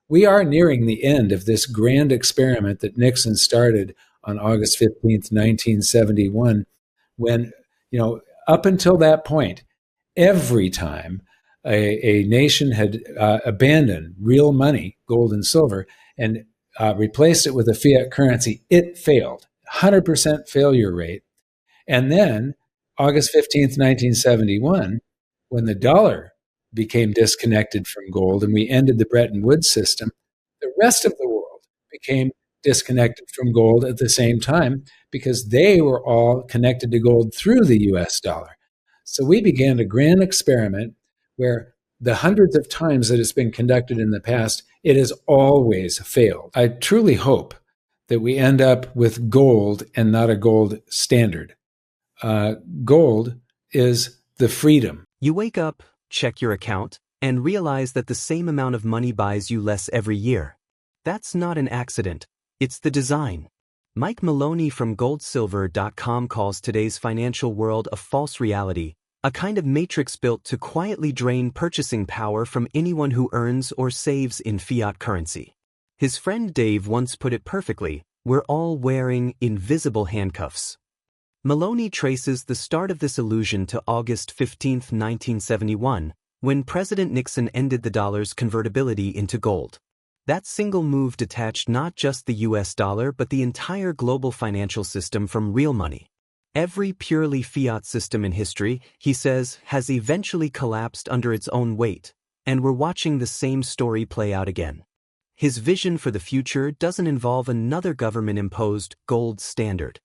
we are nearing the end of this grand experiment that Nixon started on August 15th, 1971, when, up until that point, every time a nation had abandoned real money, gold and silver, and replaced it with a fiat currency, it failed. 100% failure rate. And then August 15th, 1971, when the dollar became disconnected from gold and we ended the Bretton Woods system, the rest of the world became disconnected from gold at the same time because they were all connected to gold through the US dollar. So we began a grand experiment where the hundreds of times that it's been conducted in the past, it has always failed. I truly hope that we end up with gold and not a gold standard. Gold is the freedom. You wake up, check your account, and realize that the same amount of money buys you less every year. That's not an accident. It's the design. Mike Maloney from goldsilver.com calls today's financial world a false reality, a kind of matrix built to quietly drain purchasing power from anyone who earns or saves in fiat currency. His friend Dave once put it perfectly, we're all wearing invisible handcuffs. Maloney traces the start of this illusion to August 15, 1971, when President Nixon ended the dollar's convertibility into gold. That single move detached not just the US dollar but the entire global financial system from real money. Every purely fiat system in history, he says, has eventually collapsed under its own weight, and we're watching the same story play out again. His vision for the future doesn't involve another government-imposed gold standard.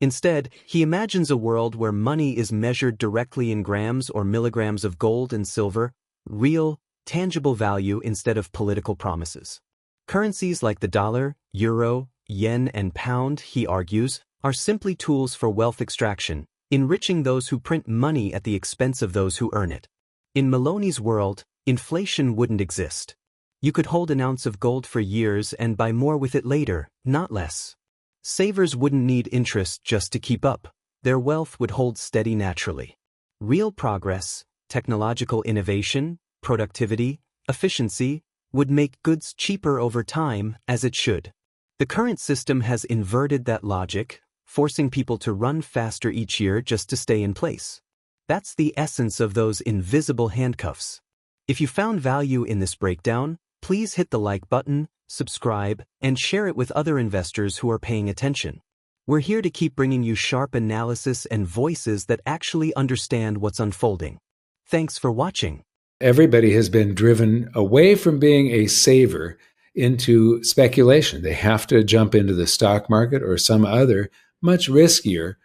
Instead, he imagines a world where money is measured directly in grams or milligrams of gold and silver, real, tangible value instead of political promises. Currencies like the dollar, euro, yen, and pound, he argues, are simply tools for wealth extraction, enriching those who print money at the expense of those who earn it. In Maloney's world, inflation wouldn't exist. You could hold an ounce of gold for years and buy more with it later, not less. Savers wouldn't need interest just to keep up. Their wealth would hold steady naturally. Real progress, technological innovation, productivity, efficiency, would make goods cheaper over time, as it should. The current system has inverted that logic, forcing people to run faster each year just to stay in place. That's the essence of those invisible handcuffs. If you found value in this breakdown, please hit the like button, subscribe, and share it with other investors who are paying attention. We're here to keep bringing you sharp analysis and voices that actually understand what's unfolding. Thanks for watching. Everybody has been driven away from being a saver into speculation. They have to jump into the stock market or some other much riskier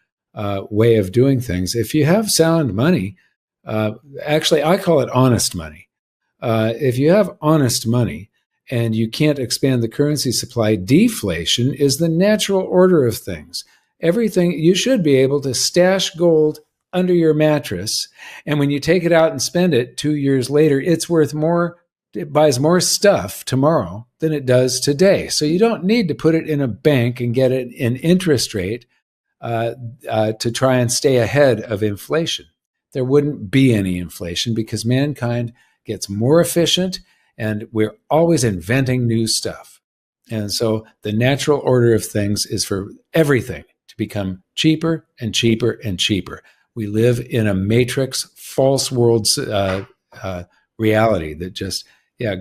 way of doing things. If you have sound money, actually I call it honest money. If you have honest money and you can't expand the currency supply, deflation is the natural order of things. Everything, you should be able to stash gold under your mattress, and when you take it out and spend it 2 years later, it's worth more. It buys more stuff tomorrow than it does today. So you don't need to put it in a bank and get an interest rate to try and stay ahead of inflation. There wouldn't be any inflation because mankind gets more efficient and we're always inventing new stuff. And so the natural order of things is for everything to become cheaper and cheaper and cheaper. We live in a matrix, false world reality that just,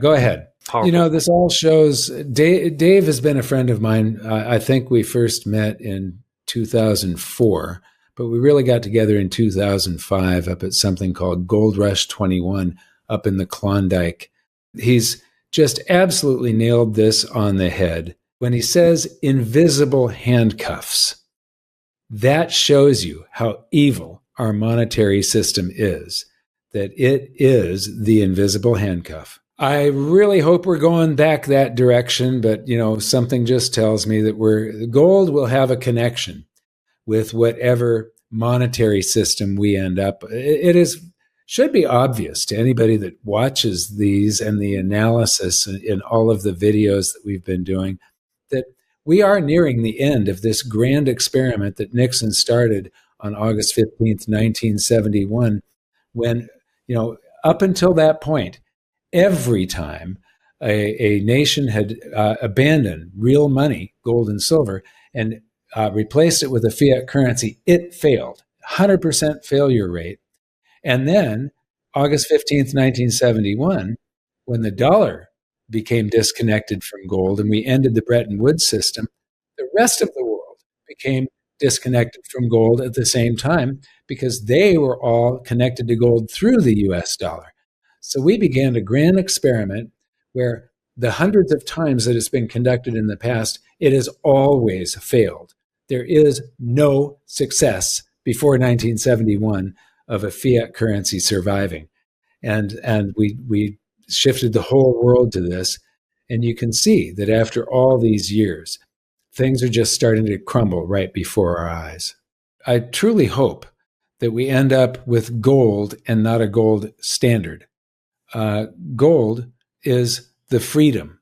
go ahead. Powerful. This all shows, Dave has been a friend of mine. I think we first met in 2004, but we really got together in 2005 up at something called Gold Rush 21 up in the Klondike. He's just absolutely nailed this on the head. When he says invisible handcuffs, that shows you how evil our monetary system is, that it is the invisible handcuff. I really hope we're going back that direction, but something just tells me that gold will have a connection with whatever monetary system we end up. Should be obvious to anybody that watches these and the analysis in all of the videos that we've been doing that we are nearing the end of this grand experiment that Nixon started on August 15th, 1971, when, up until that point, every time a nation had abandoned real money, gold and silver, and replaced it with a fiat currency, it failed. 100% failure rate. And then August 15th, 1971, when the dollar became disconnected from gold and we ended the Bretton Woods system, the rest of the world became disconnected from gold at the same time because they were all connected to gold through the US dollar. So we began a grand experiment where the hundreds of times that it's been conducted in the past, it has always failed. There is no success before 1971 of a fiat currency surviving. And we shifted the whole world to this. And you can see that after all these years, things are just starting to crumble right before our eyes. I truly hope that we end up with gold and not a gold standard. Gold is the freedom.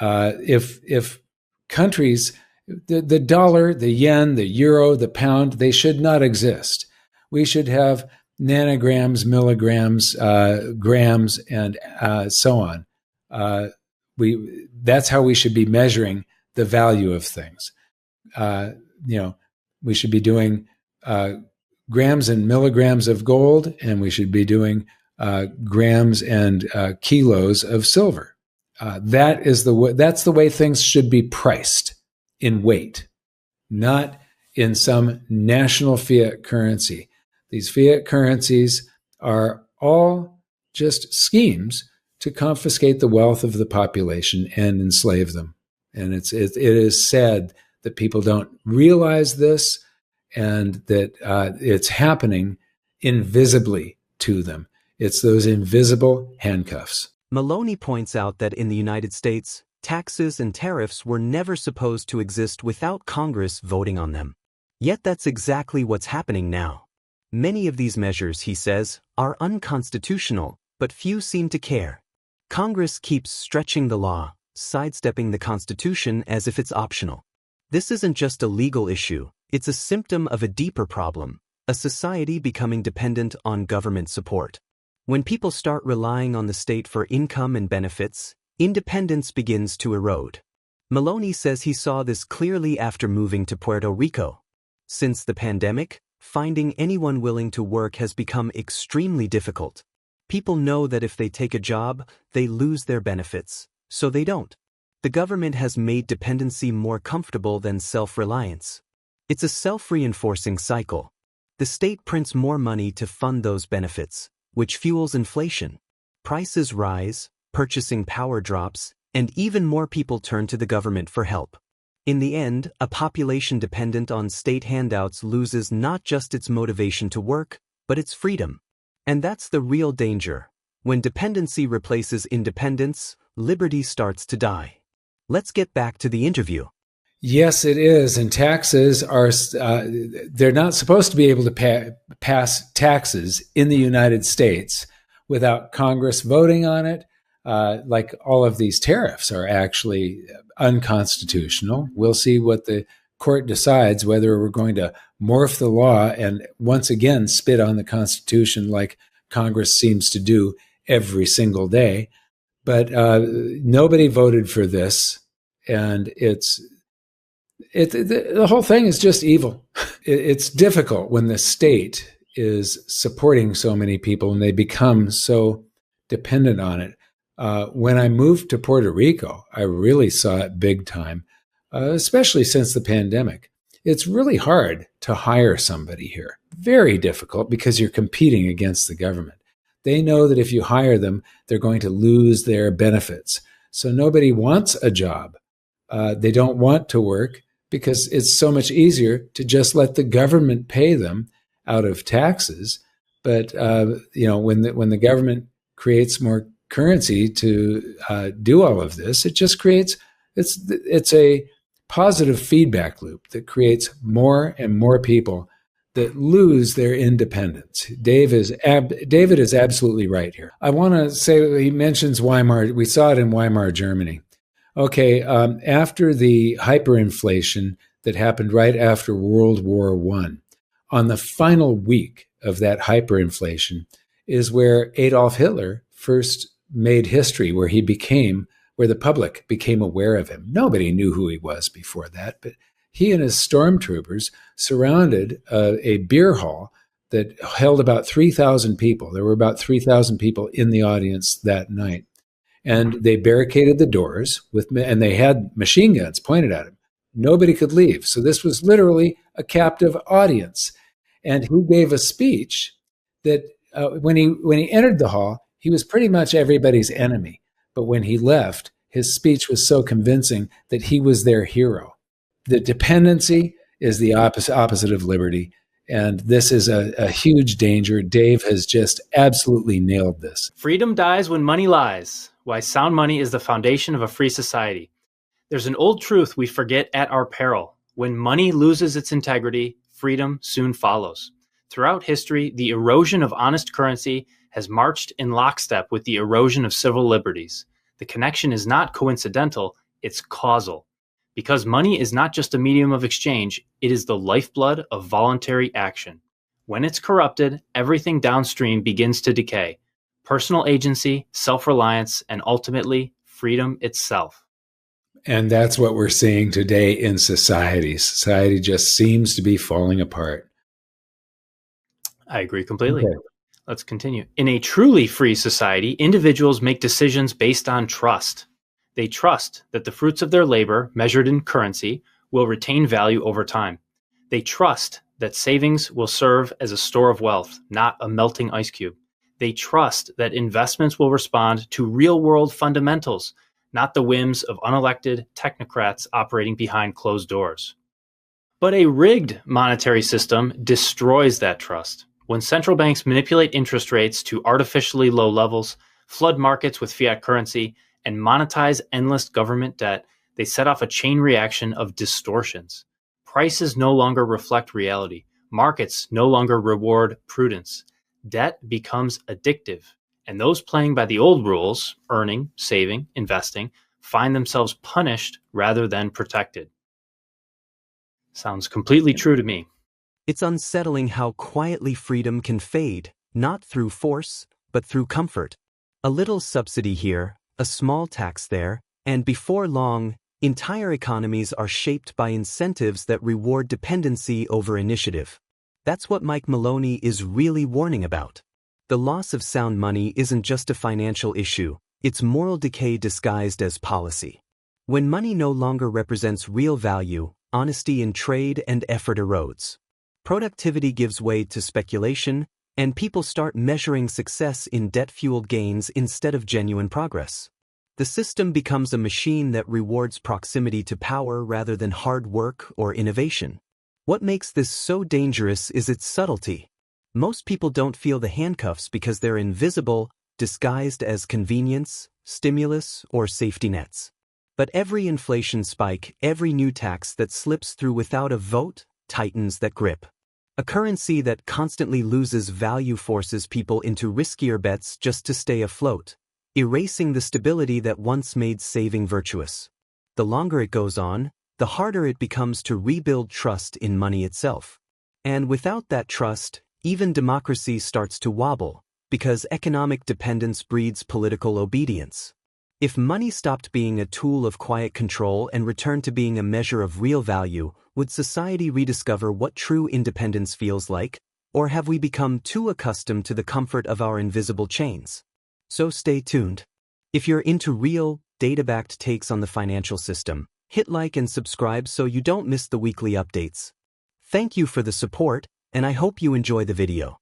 If countries, the dollar, the yen, the euro, the pound, they should not exist. We should have nanograms, milligrams, grams, and so on. That's how we should be measuring the value of things. We should be doing grams and milligrams of gold, and we should be doing grams and kilos of silver. That's the way things should be priced, in weight, not in some national fiat currency. These fiat currencies are all just schemes to confiscate the wealth of the population and enslave them. And it is sad that people don't realize this and that it's happening invisibly to them. It's those invisible handcuffs. Maloney points out that in the United States, taxes and tariffs were never supposed to exist without Congress voting on them. Yet that's exactly what's happening now. Many of these measures, he says, are unconstitutional, but few seem to care. Congress keeps stretching the law, sidestepping the Constitution as if it's optional. This isn't just a legal issue, it's a symptom of a deeper problem, a society becoming dependent on government support. When people start relying on the state for income and benefits, independence begins to erode. Maloney says he saw this clearly after moving to Puerto Rico. Since the pandemic, finding anyone willing to work has become extremely difficult. People know that if they take a job, they lose their benefits, so they don't. The government has made dependency more comfortable than self-reliance. It's a self-reinforcing cycle. The state prints more money to fund those benefits, which fuels inflation. Prices rise, purchasing power drops, and even more people turn to the government for help. In the end, a population dependent on state handouts loses not just its motivation to work, but its freedom. And that's the real danger. When dependency replaces independence, liberty starts to die. Let's get back to the interview. Yes, it is. And taxes are, they're not supposed to be able to pass taxes in the United States without Congress voting on it. Like all of these tariffs are actually unconstitutional. We'll see what the court decides, whether we're going to morph the law and once again spit on the Constitution like Congress seems to do every single day. But nobody voted for this, and the whole thing is just evil. It's difficult when the state is supporting so many people and they become so dependent on it. When I moved to Puerto Rico, I really saw it big time, especially since the pandemic. It's really hard to hire somebody here. Very difficult because you're competing against the government. They know that if you hire them, they're going to lose their benefits. So nobody wants a job. They don't want to work because it's so much easier to just let the government pay them out of taxes. But when the government creates more currency to do all of this, it just creates it's a positive feedback loop that creates more and more people that lose their independence. David is absolutely right here. I want to say he mentions Weimar. We saw it in Weimar, Germany. Okay, after the hyperinflation that happened right after World War I, on the final week of that hyperinflation is where Adolf Hitler first made history, where he became where the public became aware of him. Nobody knew who he was before that, but he and his stormtroopers surrounded a beer hall that held about 3,000 people. There were about 3,000 people in the audience that night. And they barricaded the doors and they had machine guns pointed at him. Nobody could leave. So this was literally a captive audience. And he gave a speech that when he entered the hall, he was pretty much everybody's enemy. But when he left, his speech was so convincing that he was their hero. The dependency is the opposite of liberty. And this is a huge danger. Dave has just absolutely nailed this. Freedom dies when money lies. Why sound money is the foundation of a free society. There's an old truth we forget at our peril. When money loses its integrity, freedom soon follows. Throughout history, the erosion of honest currency has marched in lockstep with the erosion of civil liberties. The connection is not coincidental, it's causal. Because money is not just a medium of exchange, it is the lifeblood of voluntary action. When it's corrupted, everything downstream begins to decay. Personal agency, self-reliance, and ultimately, freedom itself. And that's what we're seeing today in society. Society just seems to be falling apart. I agree completely. Okay. Let's continue. In a truly free society, individuals make decisions based on trust. They trust that the fruits of their labor, measured in currency, will retain value over time. They trust that savings will serve as a store of wealth, not a melting ice cube. They trust that investments will respond to real-world fundamentals, not the whims of unelected technocrats operating behind closed doors. But a rigged monetary system destroys that trust. When central banks manipulate interest rates to artificially low levels, flood markets with fiat currency, and monetize endless government debt, they set off a chain reaction of distortions. Prices no longer reflect reality. Markets no longer reward prudence. Debt becomes addictive. And those playing by the old rules, earning, saving, investing, find themselves punished rather than protected. Sounds completely true to me. It's unsettling how quietly freedom can fade, not through force, but through comfort. A little subsidy here, a small tax there, and before long, entire economies are shaped by incentives that reward dependency over initiative. That's what Mike Maloney is really warning about. The loss of sound money isn't just a financial issue, it's moral decay disguised as policy. When money no longer represents real value, honesty in trade and effort erodes. Productivity gives way to speculation, and people start measuring success in debt-fueled gains instead of genuine progress. The system becomes a machine that rewards proximity to power rather than hard work or innovation. What makes this so dangerous is its subtlety. Most people don't feel the handcuffs because they're invisible, disguised as convenience, stimulus, or safety nets. But every inflation spike, every new tax that slips through without a vote, tightens that grip. A currency that constantly loses value forces people into riskier bets just to stay afloat, erasing the stability that once made saving virtuous. The longer it goes on, the harder it becomes to rebuild trust in money itself. And without that trust, even democracy starts to wobble, because economic dependence breeds political obedience. If money stopped being a tool of quiet control and returned to being a measure of real value, would society rediscover what true independence feels like, or have we become too accustomed to the comfort of our invisible chains? So stay tuned. If you're into real, data-backed takes on the financial system, hit like and subscribe so you don't miss the weekly updates. Thank you for the support, and I hope you enjoy the video.